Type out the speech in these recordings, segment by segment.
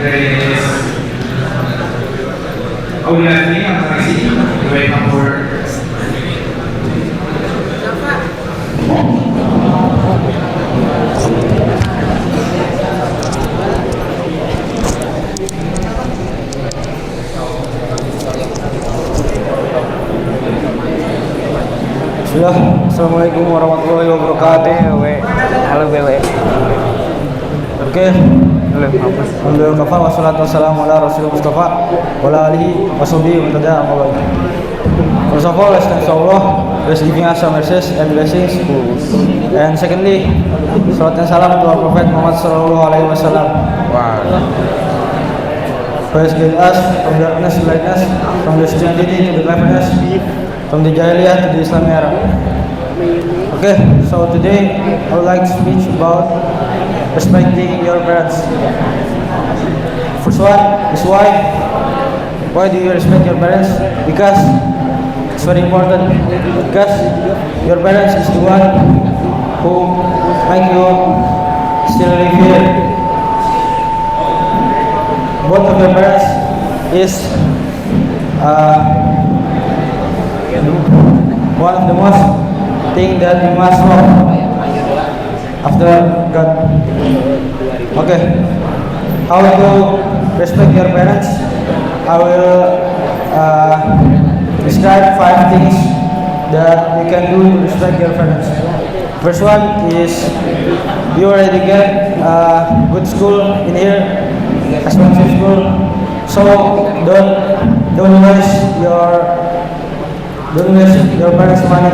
Andres Auliani, welcome for Bismillah. Assalamualaikum warahmatullahi wabarakatuh. Halo BW. Oke. Alhamdulillah kafa wassalatu wassalamu ala rasulillah mustafa wa ala alihi washabihi wa tabi'in amma ba'd. First of all, let's thank Allah for giving us some mercies and blessings. And secondly, salat and salam to our Prophet Muhammad sallallahu alaihi wasallam. Who has guided us from darkness to lightness, from the Christianity to the cleverness, from the Jahiliyah to the Islam era. Okay, so today I would like to speak about respecting your parents. First one is why. Why do you respect your parents? Because it's very important. Because your parents is the one who make you still live here. Both of your parents is one of the most thing that you must know after God. Okay, how to respect your parents? I will describe 5 things that you can do to respect your parents. First one is you already get a good school in here, expensive school, so don't waste your parents' money.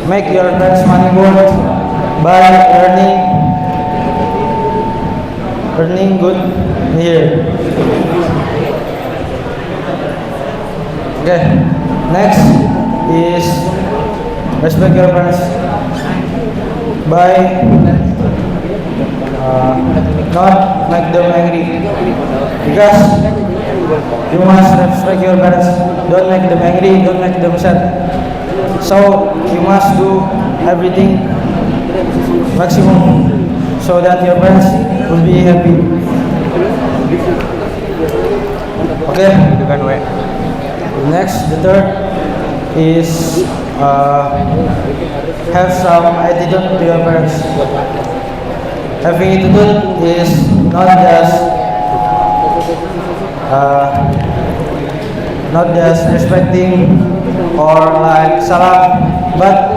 Make your parents' money worth by earning good here. Okay. Next is respect your parents by not make them angry, because you must respect your parents. Don't make them angry, don't make them sad. So you must do everything maximum so that your parents will be happy. Okay. Next, the third is have some attitude to your parents. Having attitude is not just respecting or like salam, but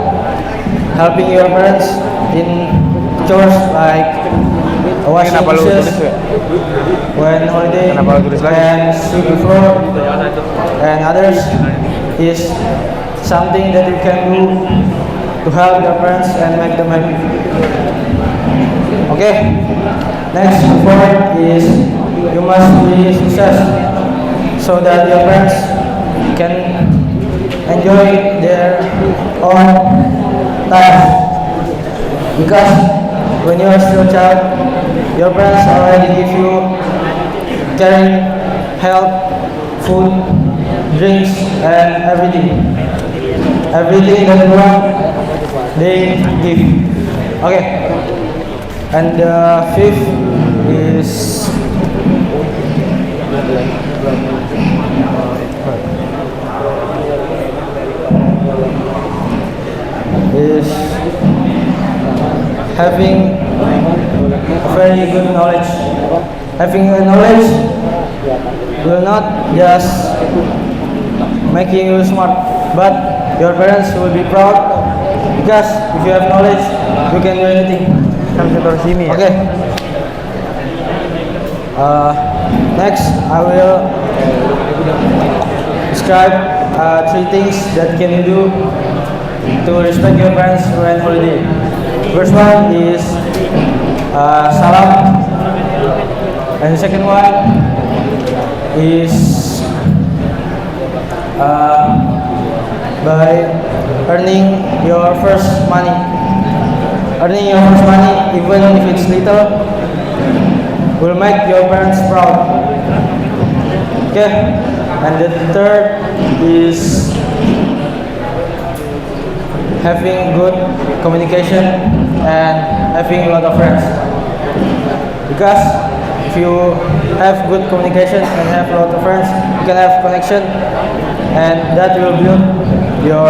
helping your parents in chores like washing dishes when holiday and sweep the floor and others is something that you can do to help your parents and make them happy. Okay. Next, the fourth is you must be success so that your parents can enjoy their own time. Because when you are still a child, your parents already give you caring, help, food, drinks, and everything. Everything that you want, they give. Okay. And the fifth is having a very good knowledge. Having a knowledge will not just making you smart, but your parents will be proud, because if you have knowledge, you can do anything. Okay. Next, I will describe 3 things that can you do to respect your parents when holiday. First one is salam, and the second one is by earning your first money. Earning your first money, even if it's little, will make your parents proud. Okay, and the third is having good communication and having a lot of friends. Because if you have good communication and have a lot of friends, you can have connection, and that will build your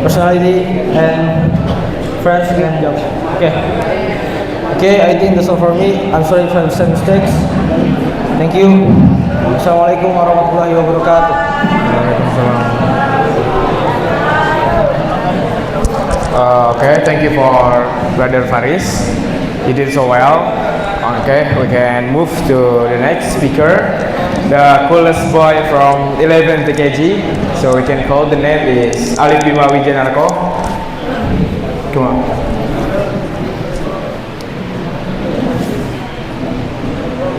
personality and friends and jobs. Okay, I think that's all for me. I'm sorry if I've said mistakes. Thank you. Assalamualaikum warahmatullahi wabarakatuh. Okay, thank you for Brother Faris. You did so well. Okay, we can move to the next speaker, the coolest boy from 11 TKG. So we can call the name is Alif Bima Wijanarko. Come on.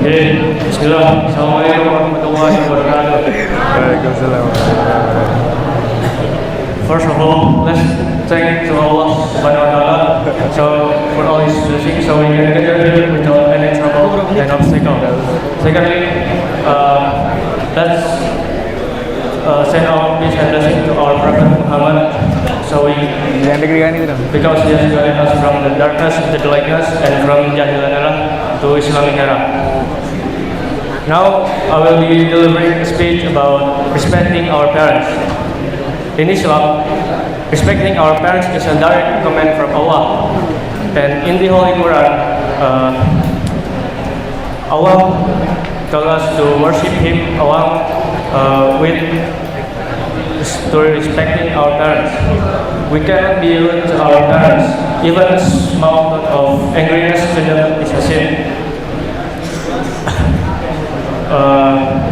Bismillah. Assalamualaikum warahmatullahi wabarakatuh. Waalaikumsalam. First of all, let's thank to Allah Subhanahu wa Taala for all His blessings, so we can gather here without any trouble and obstacle. Secondly, let's send our peace and blessing to our Prophet Muhammad, so because he has guided us from the darkness to the lightness and from Jahiliyyah era to Islamic era. Now I will be delivering a speech about respecting our parents. In Islam, respecting our parents is a direct command from Allah. And in the Holy Quran, Allah told us to worship Him along with respecting our parents. We cannot be rude to our parents. Even a small amount of angriness to them is a sin.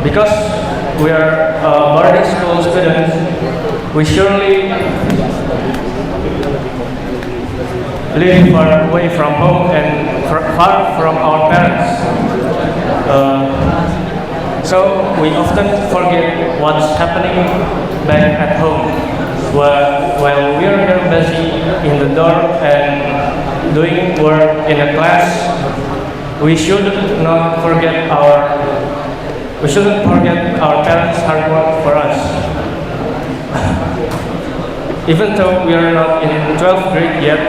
Because we are boarding school students, we surely live far away from home and far from our parents. So we often forget what's happening back at home. While we are here busy in the dorm and doing work in a class, we shouldn't forget our parents' hard work for us. Even though we are not in 12th grade yet,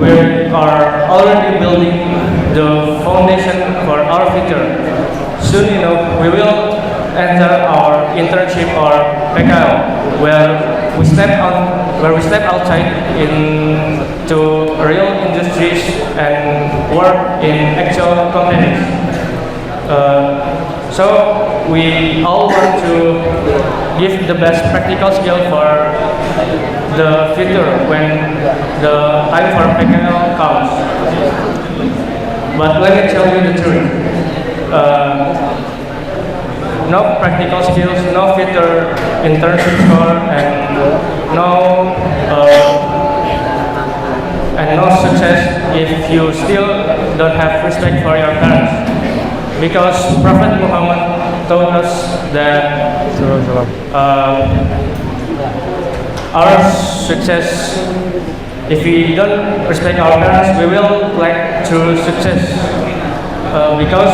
we are already building the foundation for our future. Soon enough, we will enter our internship or PKL, where we step outside into real industries and work in actual companies. So we all want to give the best practical skill for the future when the time for PKL comes. But let me tell you the truth. No practical skills, no future internship score, and no success if you still don't have respect for your parents. Because Prophet Muhammad told us that our success, if we don't respect our parents, we will lack true success. Because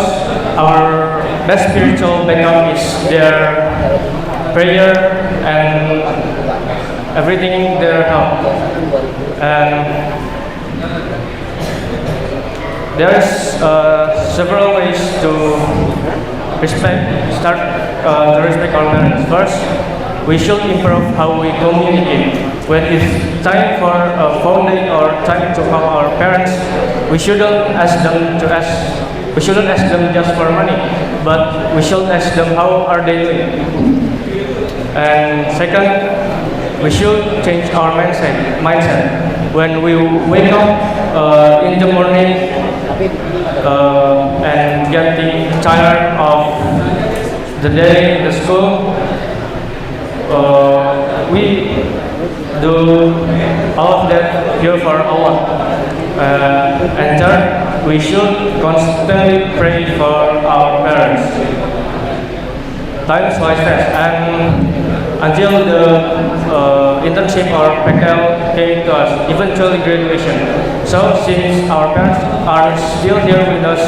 our best spiritual backup is their prayer and everything their help. And there's several ways to respect our parents. First, we should improve how we communicate. When it's time for a phone day or time to call our parents, we shouldn't ask them just for money, but we should ask them how are they doing. And second, we should change our mindset. When we wake up in the morning and getting tired of the day in the school, we do all of that here for Allah. And third, we should constantly pray for our parents. Time flies fast, and until the internship or PKL came to us, eventually graduation. So since our parents are still here with us,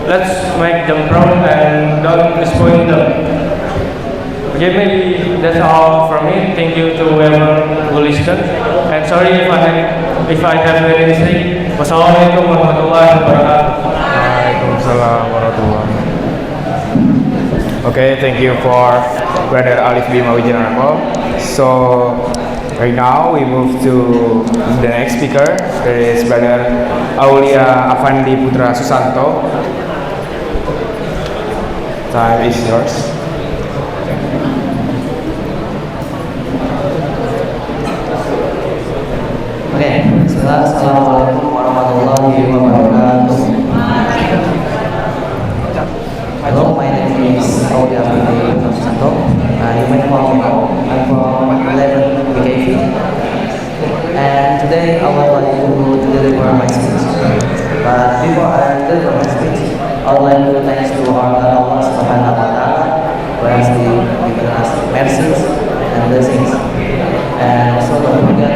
let's make them proud and don't disappoint them. Okay, maybe that's all from me. Thank you to whoever who listened, and sorry if I have any mistake. Wassalamualaikum warahmatullahi wabarakatuh. Waalaikumsalam warahmatullahi wabarakatuh. Okay, thank you for Brother Alif Bima Wijanarko. So right now we move to the next speaker. There is Brother Aulia Afandi Putra Susanto. Time is yours. Oke, Assalamualaikum warahmatullahi wabarakatuh. Hello, my name is Aulia Afandi Putra Susanto. You may call me Au. I'm from 11 BKV. And today I would like to deliver my speech. But before I deliver my speech, I would like to thanks to our Allah Subhanahu wa Ta'ala who has given us mercies and blessings. And also don't forget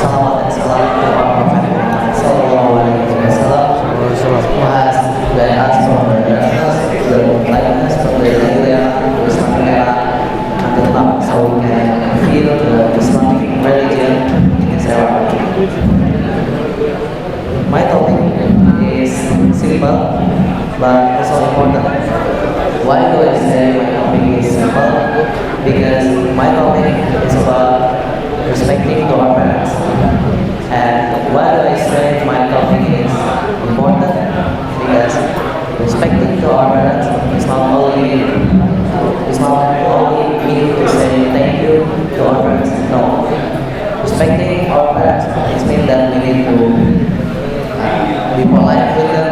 salawat and salam to our Prophet Muhammad Sallallahu Alaihi Wasallam who has led us from the darkness to the lightness, from the Hidayah to Islamic era until now, so we can feel the Islamic religion in this era. My topic is simple but also important. Why do I say my topic is simple? Because my topic is about respecting to our parents. And why do I say my topic is important? Because respecting to our parents is not only mean to say thank you to our parents. No. Respecting our parents means that we need to be polite with them,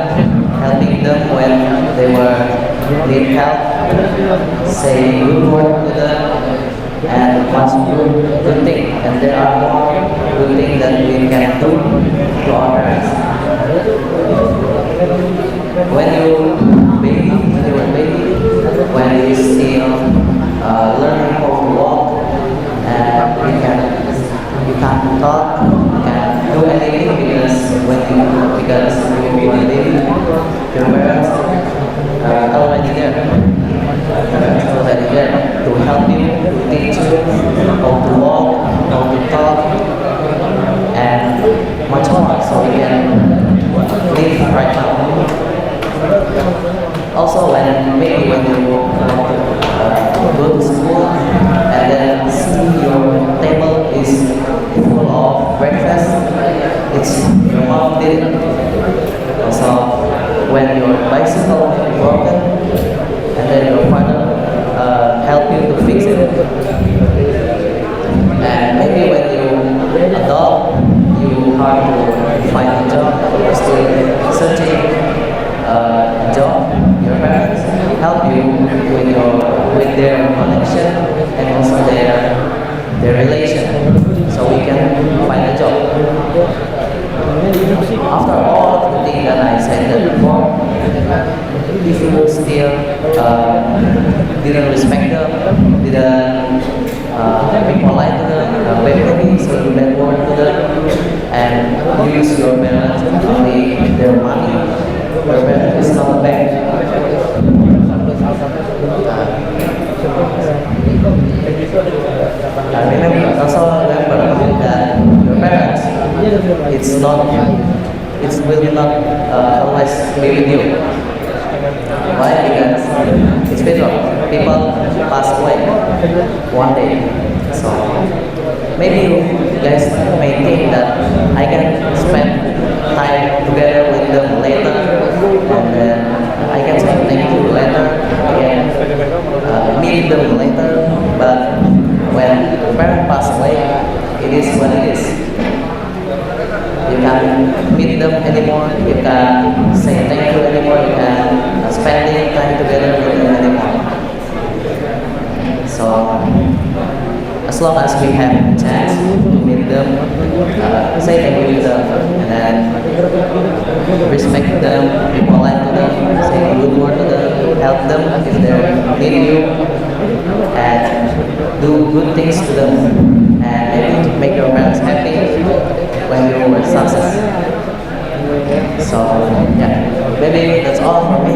helping them when they need help, say good word to them, and much good thing. And there are more good things that we can do to our parents. When you were baby, when you still learning how to walk, and you can't talk, you can't do anything because when you were baby, your parents are already there. Your parents are already there to help you, to teach you how to walk, how to talk, and much more, so you can live right now. Also, maybe when you go to school and then see your table is full of breakfast, it's your mom did it. Also, when your bicycle is broken and then your father help you to fix it. And maybe when you adult, you hard to find a job, you're still searching a job. Your parents help you with their connection and also their relation, so we can find a job. After all of the things that I said before, if you still didn't respect them, didn't be polite to them, maybe so you bad word to them, and use your parents only their money. Your parents is not a bank. Remember that your parents, it will not always be with you. Why? Because it's people pass away one day. So maybe you guys may think that I can spend time together with them later, and then I can say thank you later, I can meet them later, but when the parent pass away, it is what it is. You can't meet them anymore, you can't say thank you anymore, you can't spend time together with them anymore. So as long as we have a chance to meet them, say thank you to them, and then respect them, be polite to them, say a good word to them, help them if they need you, and do good things to them, and maybe make your parents happy when you were success. So yeah, maybe that's all from me.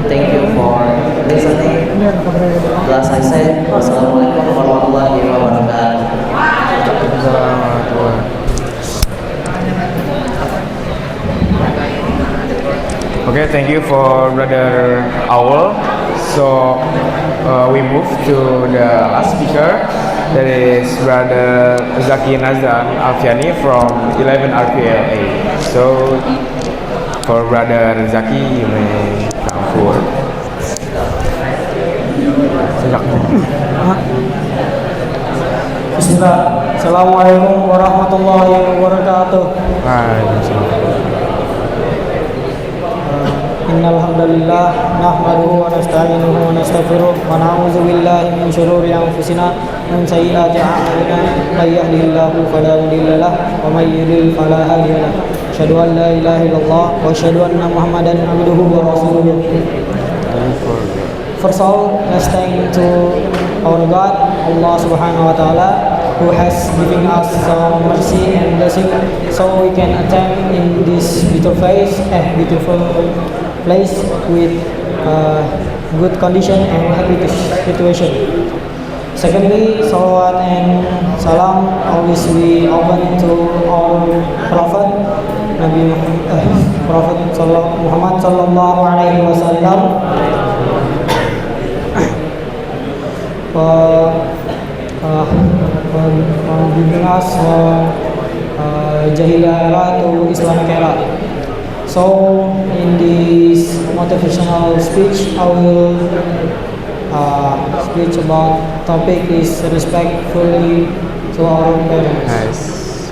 Thank you for listening. Last I said, wassalamualaikum warahmatullahi wabarakatuh. Okay, thank you for Brother Awal. So we move to the last speaker. That is Brother Zaki Nazan Alfiani from 11 RPLA. So for Brother Zaki, you may come forward. Bismillah. Assalamualaikum warahmatullahi wabarakatuh. Innal hamdalillah nahmaduhu wa nasta'inuhu wa nastaghfiruh wa na'udzu billahi min shururi anfusina wa min sayyiati a'malina may yahdihillahu fala mudilla lahu wa may yudlil fala hadiya lahu. Asyhadu an la ilaha illallah wa asyhadu anna Muhammadan abduhu wa rasuluh. First of all, let's thank to our God, Allah Subhanahu wa Ta'ala, who has given us some mercy and blessing, so we can attend in this beautiful place with good condition and happy situation. Secondly, salawat and salam always we open to our Prophet Muhammad sallallahu alaihi wasallam. Giving us Jahiliyah era to Islamic era. So in this motivational speech, I will speech about topic is respectfully to our parents.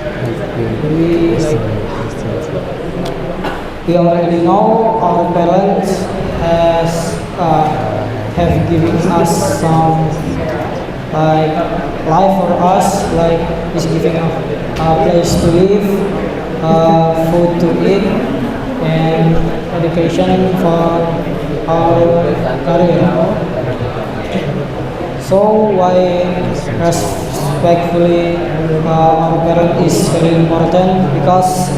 We already know our parents have given us some like life for us, like is giving a place to live, food to eat, and education for our career. So why respectfully our parent is very important, because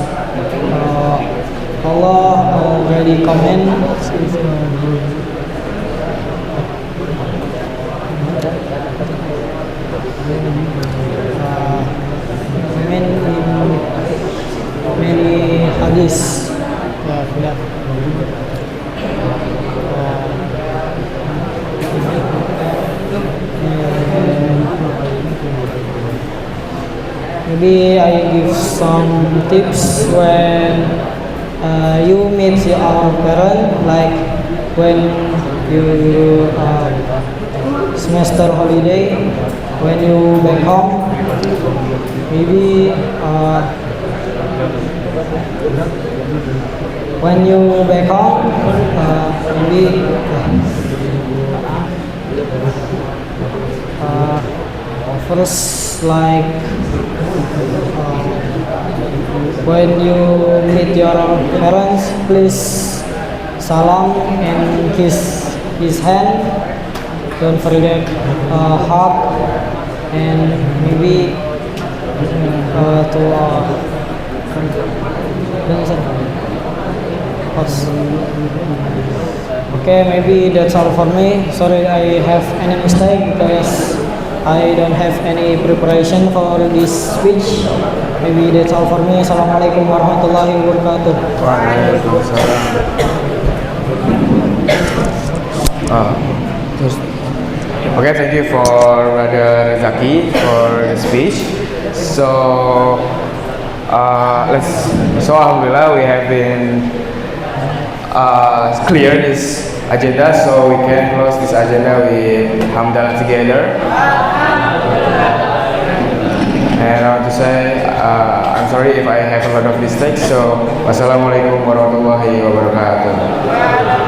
Allah already comment many hadis. Maybe I give some tips when you meet your parent, like when you semester holiday, when you back home, maybe when you back home, maybe first, like when you meet your parents, please salam and kiss his hand. Don't forget hug, and maybe to okay, maybe that's all for me. Sorry I have any mistake, because I don't have any preparation for this speech. Maybe that's all for me. Assalamualaikum warahmatullahi wabarakatuh. Okay, thank you for Brother Zaki for the speech. So alhamdulillah we have been clear this agenda, so we can close this agenda with hamdalah together. And I want to say I'm sorry if I have a lot of mistakes. So wassalamualaikum warahmatullahi wabarakatuh.